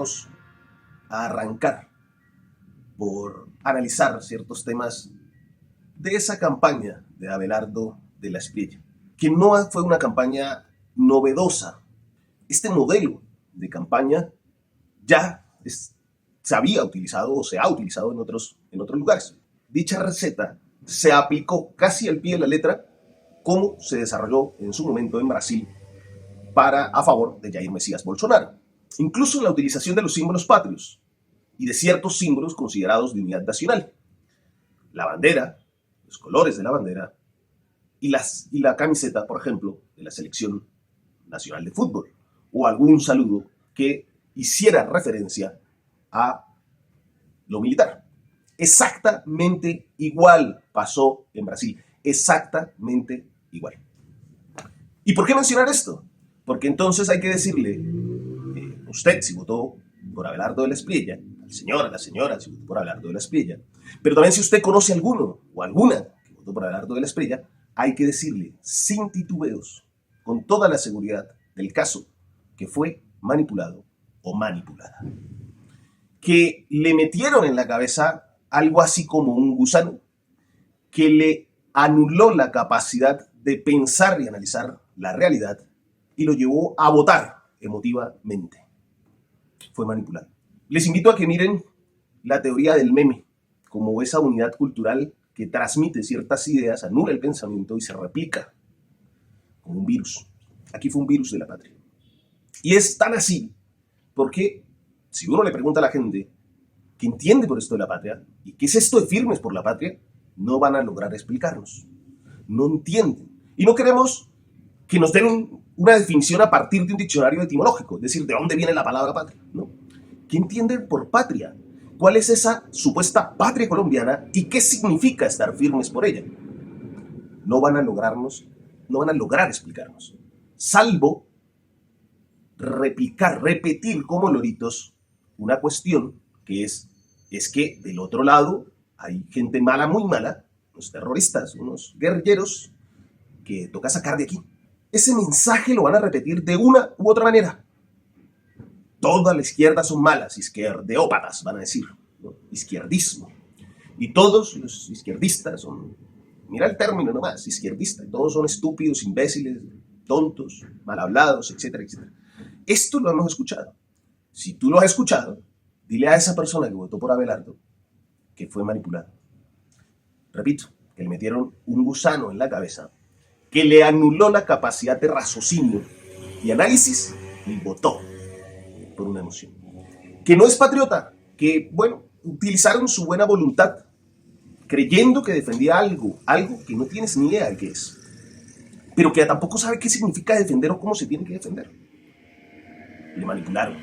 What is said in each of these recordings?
vamos a arrancar por analizar ciertos temas de esa campaña de Abelardo de la Espriella, que no fue una campaña novedosa. Este modelo de campaña ya se había utilizado o se ha utilizado en otros lugares. Dicha receta se aplicó casi al pie de la letra como se desarrolló en su momento en Brasil a favor de Jair Mesías Bolsonaro. Incluso la utilización de los símbolos patrios y de ciertos símbolos considerados de unidad nacional. La bandera, los colores de la bandera y la camiseta, por ejemplo, de la Selección Nacional de Fútbol, o algún saludo que hiciera referencia a lo militar. Exactamente igual pasó en Brasil, exactamente igual. ¿Y por qué mencionar esto? Porque entonces hay que decirle, usted si votó por Abelardo de la Espriella, al señor, a la señora si votó por Abelardo de la Espriella, pero también si usted conoce a alguno o alguna que votó por Abelardo de la Espriella, hay que decirle sin titubeos, con toda la seguridad del caso, que fue manipulado o manipulada. Que le metieron en la cabeza algo así como un gusano, que le anuló la capacidad de pensar y analizar la realidad y lo llevó a votar emotivamente. Fue manipulado. Les invito a que miren la teoría del meme como esa unidad cultural que transmite ciertas ideas, anula el pensamiento y se replica como un virus. Aquí fue un virus de la patria. Y es tan así porque si uno le pregunta a la gente que entiende por esto de la patria y qué es esto de Firmes por la Patria, no van a lograr explicarnos. No entienden. Y no queremos que nos den una definición a partir de un diccionario etimológico, es decir, de dónde viene la palabra patria. ¿No? ¿Qué entienden por patria? ¿Cuál es esa supuesta patria colombiana y qué significa estar firmes por ella? No van a lograr explicarnos, salvo repetir como loritos una cuestión que es que del otro lado hay gente mala, muy mala, unos terroristas, unos guerrilleros que toca sacar de aquí. Ese mensaje lo van a repetir de una u otra manera. Toda la izquierda son malas, izquierdeópatas, van a decir, ¿no? Izquierdismo. Y todos los izquierdistas son, mira el término nomás, izquierdista, todos son estúpidos, imbéciles, tontos, mal hablados, etcétera, etcétera. Esto lo hemos escuchado. Si tú lo has escuchado, dile a esa persona que votó por Abelardo que fue manipulado. Repito, que le metieron un gusano en la cabeza, que le anuló la capacidad de raciocinio y análisis y votó por una emoción. Que no es patriota, que, bueno, utilizaron su buena voluntad creyendo que defendía algo que no tienes ni idea de qué es, pero que tampoco sabe qué significa defender o cómo se tiene que defender. Le manipularon.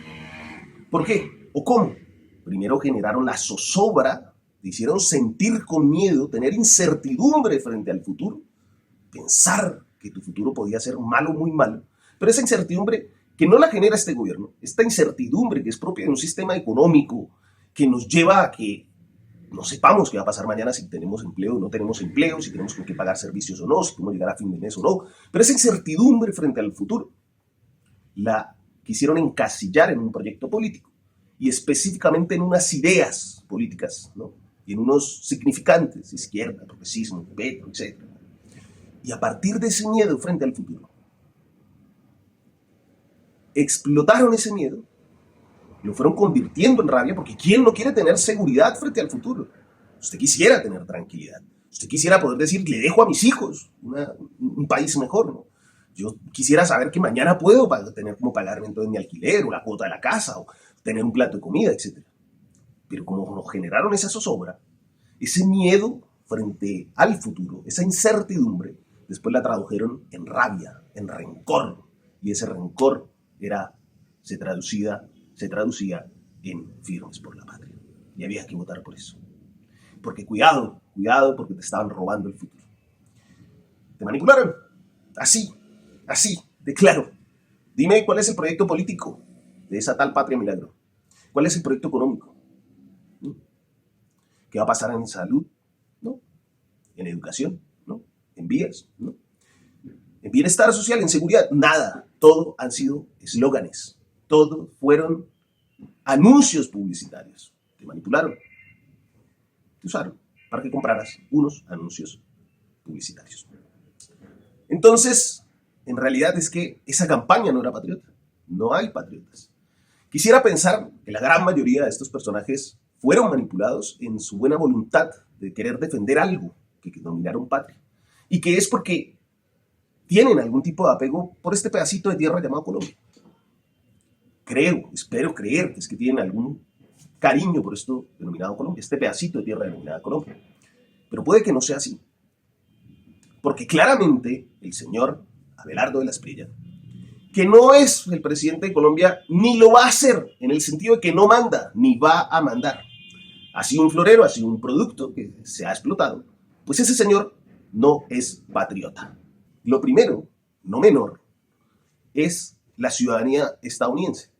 ¿Por qué? ¿O cómo? Primero generaron la zozobra, te hicieron sentir con miedo, tener incertidumbre frente al futuro, pensar que tu futuro podía ser malo, muy malo, pero esa incertidumbre que no la genera este gobierno, esta incertidumbre que es propia de un sistema económico que nos lleva a que no sepamos qué va a pasar mañana, si tenemos empleo o no tenemos empleo, si tenemos con qué pagar servicios o no, si podemos llegar a fin de mes o no, pero esa incertidumbre frente al futuro la quisieron encasillar en un proyecto político y específicamente en unas ideas políticas, ¿no? Y en unos significantes, izquierda, progresismo, Petro, etc. Y a partir de ese miedo frente al futuro, explotaron ese miedo, lo fueron convirtiendo en rabia, porque ¿quién no quiere tener seguridad frente al futuro? Usted quisiera tener tranquilidad, usted quisiera poder decir, le dejo a mis hijos un país mejor, ¿no? Yo quisiera saber que mañana puedo tener como pagarme entonces mi alquiler o la cuota de la casa o tener un plato de comida, etc. Pero como nos generaron esa zozobra, ese miedo frente al futuro, esa incertidumbre, después la tradujeron en rabia, en rencor. Y ese rencor se traducía en Firmes por la Patria. Y había que votar por eso. Porque cuidado, porque te estaban robando el futuro. Te manipularon. Así, de claro. Dime cuál es el proyecto político de esa tal patria milagro. ¿Cuál es el proyecto económico? ¿No? ¿Qué va a pasar en salud? ¿No? ¿En educación? ¿No? ¿En vías? ¿No? ¿En bienestar social? ¿En seguridad? Nada. Todo han sido eslóganes. Todo fueron anuncios publicitarios. Te manipularon, te usaron para que compraras unos anuncios publicitarios. Entonces, en realidad es que esa campaña no era patriota. No hay patriotas. Quisiera pensar que la gran mayoría de estos personajes fueron manipulados en su buena voluntad de querer defender algo que denominaron patria. Y que es porque tienen algún tipo de apego por este pedacito de tierra llamado Colombia. Espero creer que es que tienen algún cariño por esto denominado Colombia, este pedacito de tierra denominada Colombia. Pero puede que no sea así. Porque claramente el señor Abelardo de la Espriella, que no es el presidente de Colombia, ni lo va a hacer, en el sentido de que no manda, ni va a mandar. Ha sido un florero, ha sido un producto que se ha explotado. Pues ese señor no es patriota. Lo primero, no menor, es la ciudadanía estadounidense.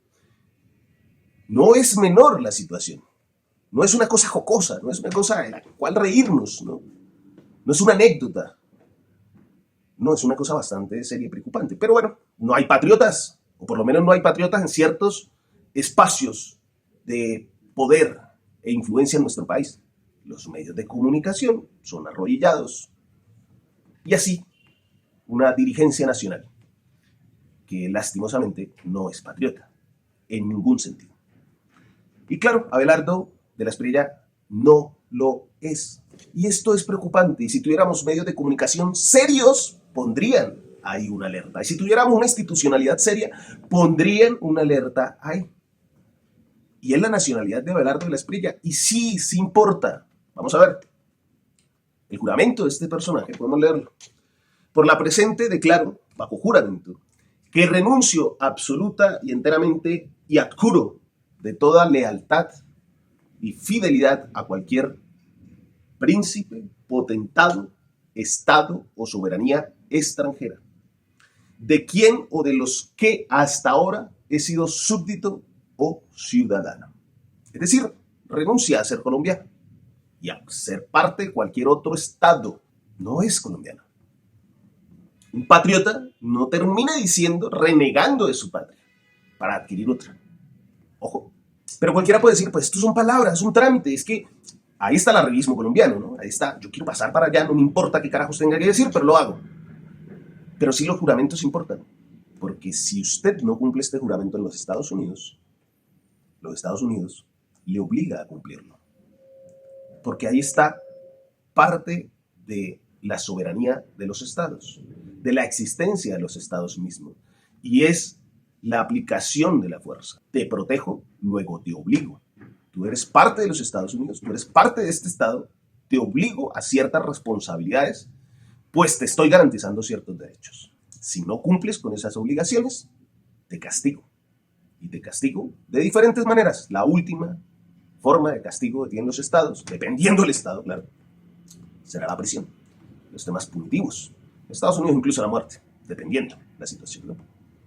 No es menor la situación. No es una cosa jocosa, no es una cosa de la cual reírnos, ¿no? No es una anécdota. No, es una cosa bastante seria y preocupante. Pero bueno, no hay patriotas, o por lo menos no hay patriotas en ciertos espacios de poder e influencia en nuestro país. Los medios de comunicación son arrodillados. Y así, una dirigencia nacional que lastimosamente no es patriota, en ningún sentido. Y claro, Abelardo de la Espriella no lo es. Y esto es preocupante. Y si tuviéramos medios de comunicación serios, pondrían ahí una alerta. Y si tuviéramos una institucionalidad seria, pondrían una alerta ahí. Y es la nacionalidad de Abelardo de la Espriella. Y sí importa. Vamos a ver. El juramento de este personaje, podemos leerlo. Por la presente declaro, bajo juramento, que renuncio absoluta y enteramente y adjuro de toda lealtad y fidelidad a cualquier príncipe, potentado, estado o soberanía extranjera, de quien o de los que hasta ahora he sido súbdito o ciudadano. Es decir, renuncia a ser colombiano y a ser parte de cualquier otro estado. No es colombiano. Un patriota no termina diciendo, renegando de su patria para adquirir otra. Ojo. Pero cualquiera puede decir, pues esto son palabras, es un trámite, es que ahí está el arribismo colombiano, ¿no? Ahí está, yo quiero pasar para allá, no me importa qué carajos tenga que decir, pero lo hago. Pero sí los juramentos importan, porque si usted no cumple este juramento en los Estados Unidos le obliga a cumplirlo. Porque ahí está parte de la soberanía de los estados, de la existencia de los estados mismos, y es la aplicación de la fuerza. Te protejo, luego te obligo. Tú eres parte de los Estados Unidos, tú eres parte de este estado, te obligo a ciertas responsabilidades, pues te estoy garantizando ciertos derechos. Si no cumples con esas obligaciones, te castigo. Y te castigo de diferentes maneras. La última forma de castigo que tienen los estados, dependiendo del estado, claro, será la prisión. Los temas punitivos. En Estados Unidos incluso la muerte, dependiendo de la situación, ¿no?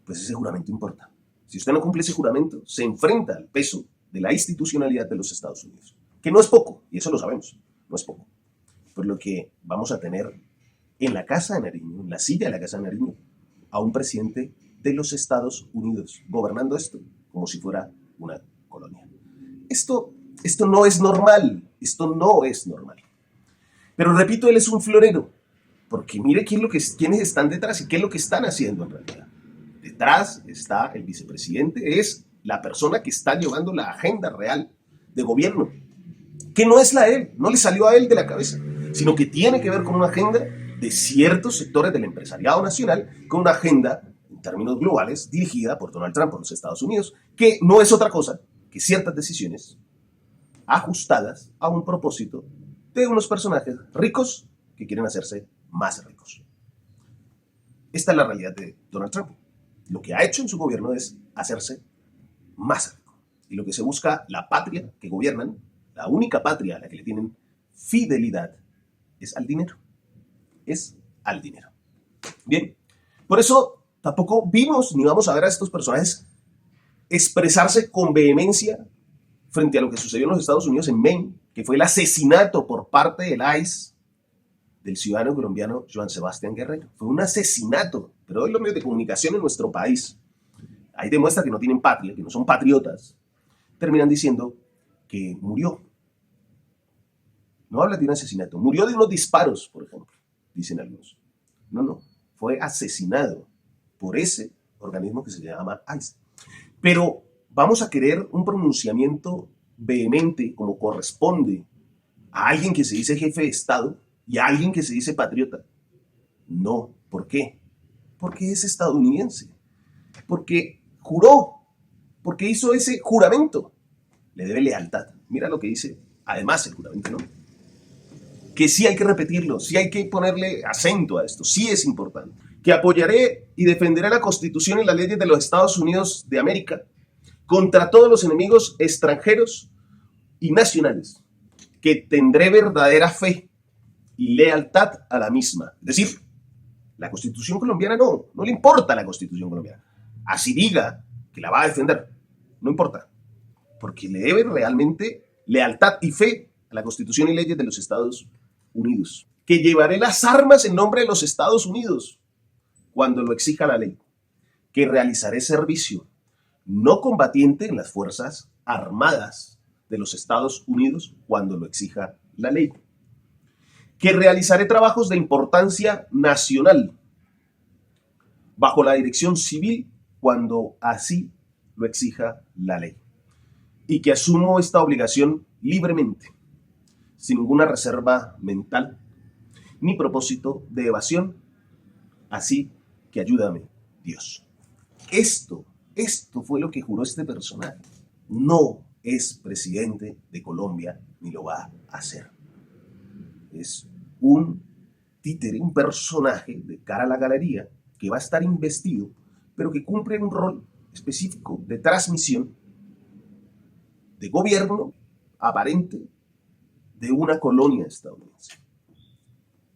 Pues ese juramento importa. Si usted no cumple ese juramento, se enfrenta al peso de la institucionalidad de los Estados Unidos, que no es poco, y eso lo sabemos, no es poco. Por lo que vamos a tener en la Casa de Nariño, en la silla de la Casa de Nariño, a un presidente de los Estados Unidos, gobernando esto como si fuera una colonia. Esto no es normal, esto no es normal. Pero repito, él es un florero, porque mire quiénes están detrás y qué es lo que están haciendo en realidad. Detrás está el vicepresidente, es la persona que está llevando la agenda real de gobierno, que no es la de él, no le salió a él de la cabeza, sino que tiene que ver con una agenda de ciertos sectores del empresariado nacional, con una agenda, en términos globales, dirigida por Donald Trump, por los Estados Unidos, que no es otra cosa que ciertas decisiones ajustadas a un propósito de unos personajes ricos que quieren hacerse más ricos. Esta es la realidad de Donald Trump. Lo que ha hecho en su gobierno es hacerse más rico. Y lo que se busca, la patria que gobiernan, la única patria a la que le tienen fidelidad, es al dinero. Es al dinero. Bien, por eso tampoco vimos ni vamos a ver a estos personajes expresarse con vehemencia frente a lo que sucedió en los Estados Unidos, en Maine, que fue el asesinato por parte del ICE del ciudadano colombiano Joan Sebastián Guerrero. Fue un asesinato, pero hoy los medios de comunicación en nuestro país ahí demuestra que no tienen patria, que no son patriotas, terminan diciendo que murió. No habla de un asesinato, murió de unos disparos, por ejemplo, dicen algunos. No, fue asesinado por ese organismo que se llama ICE. Pero vamos a querer un pronunciamiento vehemente, como corresponde a alguien que se dice jefe de Estado y a alguien que se dice patriota. No, ¿por qué? Porque es estadounidense, porque juró, porque hizo ese juramento, le debe lealtad. Mira lo que dice, además el juramento, ¿no? Que sí hay que repetirlo, sí hay que ponerle acento a esto, sí es importante. Que apoyaré y defenderé la Constitución y las leyes de los Estados Unidos de América contra todos los enemigos extranjeros y nacionales. Que tendré verdadera fe y lealtad a la misma. Es decir, la Constitución colombiana no le importa la Constitución colombiana. Así diga que la va a defender, no importa. Porque le debe realmente lealtad y fe a la Constitución y leyes de los Estados Unidos. Que llevaré las armas en nombre de los Estados Unidos cuando lo exija la ley. Que realizaré servicio no combatiente en las Fuerzas Armadas de los Estados Unidos cuando lo exija la ley. Que realizaré trabajos de importancia nacional bajo la dirección civil cuando así lo exija la ley. Y que asumo esta obligación libremente, sin ninguna reserva mental ni propósito de evasión, así que ayúdame, Dios. Esto fue lo que juró este personaje. No es presidente de Colombia ni lo va a hacer. Es un títere, un personaje de cara a la galería que va a estar investido, pero que cumple un rol específico de transmisión de gobierno aparente de una colonia estadounidense.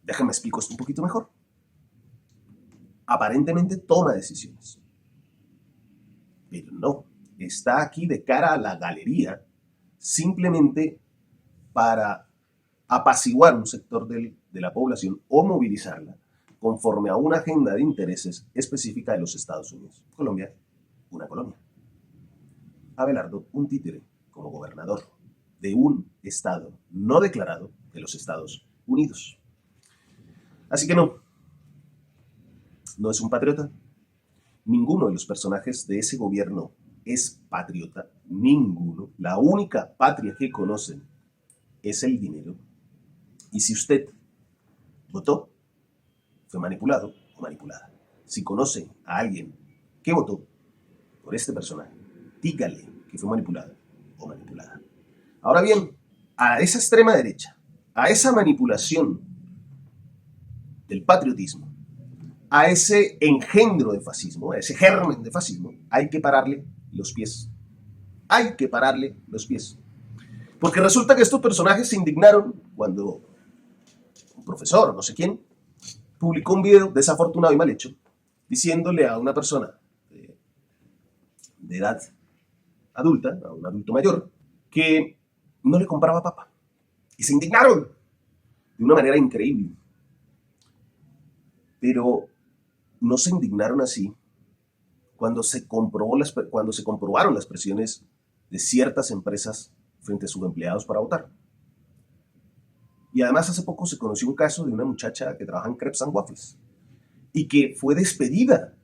Déjame explicar esto un poquito mejor. Aparentemente toma decisiones, pero no, está aquí de cara a la galería simplemente para apaciguar un sector de la población o movilizarla conforme a una agenda de intereses específica de los Estados Unidos. Colombia, una colonia. Abelardo, un títere como gobernador de un estado no declarado de los Estados Unidos. Así que no es un patriota. Ninguno de los personajes de ese gobierno es patriota, ninguno. La única patria que conocen es el dinero. Y si usted votó, fue manipulado o manipulada. Si conoce a alguien que votó por este personaje, dígale que fue manipulado o manipulada. Ahora bien, a esa extrema derecha, a esa manipulación del patriotismo, a ese engendro de fascismo, a ese germen de fascismo, hay que pararle los pies. Hay que pararle los pies. Porque resulta que estos personajes se indignaron cuando un profesor, no sé quién, publicó un video desafortunado y mal hecho, diciéndole a una persona de edad adulta, a un adulto mayor, que no le compraba papa. Y se indignaron de una manera increíble. Pero no se indignaron así cuando se comprobaron las presiones de ciertas empresas frente a sus empleados para votar. Y además hace poco se conoció un caso de una muchacha que trabaja en Crepes and Waffles y que fue despedida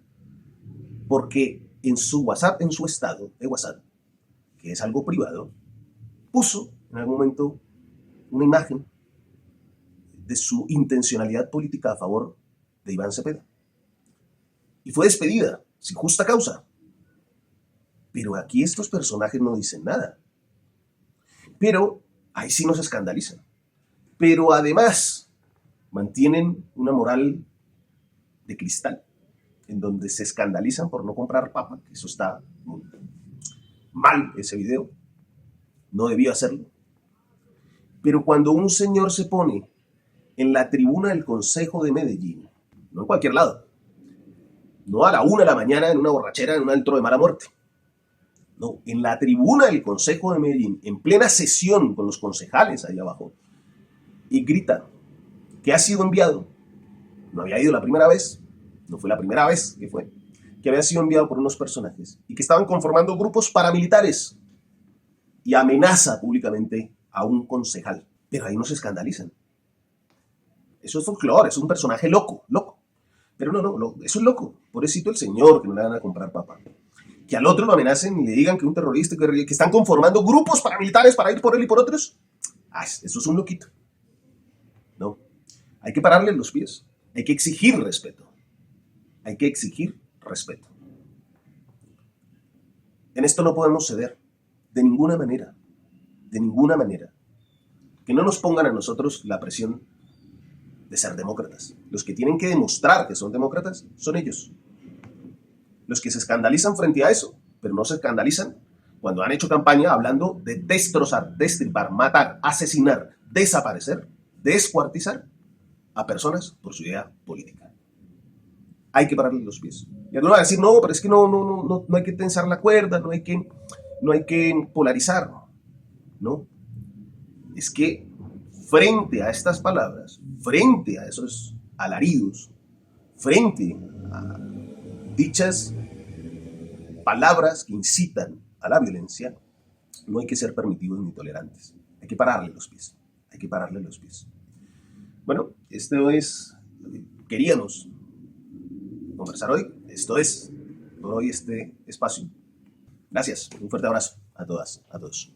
porque en su WhatsApp, en su estado de WhatsApp, que es algo privado, puso en algún momento una imagen de su intencionalidad política a favor de Iván Cepeda. Y fue despedida, sin justa causa. Pero aquí estos personajes no dicen nada. Pero ahí sí nos escandalizan. Pero además mantienen una moral de cristal, en donde se escandalizan por no comprar papa, que eso está mal, ese video, no debió hacerlo. Pero cuando un señor se pone en la tribuna del Consejo de Medellín, no en cualquier lado, no a la 1 de la mañana en una borrachera en un antro de mala muerte, no, en la tribuna del Consejo de Medellín, en plena sesión con los concejales ahí abajo, y grita que ha sido enviado, no había ido la primera vez, no fue la primera vez que había sido enviado por unos personajes y que estaban conformando grupos paramilitares y amenaza públicamente a un concejal. Pero ahí no se escandalizan. Eso es folclore, es un personaje loco, loco. Pero no, eso es loco. Pobrecito el señor que no le van a comprar papa. Que al otro lo amenacen y le digan que un terrorista, que están conformando grupos paramilitares para ir por él y por otros. Eso es un loquito. No. Hay que pararle los pies. Hay que exigir respeto. Hay que exigir respeto. En esto no podemos ceder. De ninguna manera. De ninguna manera. Que no nos pongan a nosotros la presión de ser demócratas. Los que tienen que demostrar que son demócratas son ellos. Los que se escandalizan frente a eso, pero no se escandalizan cuando han hecho campaña hablando de destrozar, destripar, matar, asesinar, desaparecer, descuartizar a personas por su idea política. Hay que pararle los pies. Y algunos van a decir, no, pero es que no hay que tensar la cuerda, no hay que polarizar. No. Es que frente a estas palabras, frente a esos alaridos, frente a dichas palabras que incitan a la violencia, no hay que ser permitidos ni tolerantes. Hay que pararle los pies. Hay que pararle los pies. Bueno, esto es lo que queríamos conversar hoy. Esto es por hoy este espacio. Gracias. Un fuerte abrazo a todas, a todos.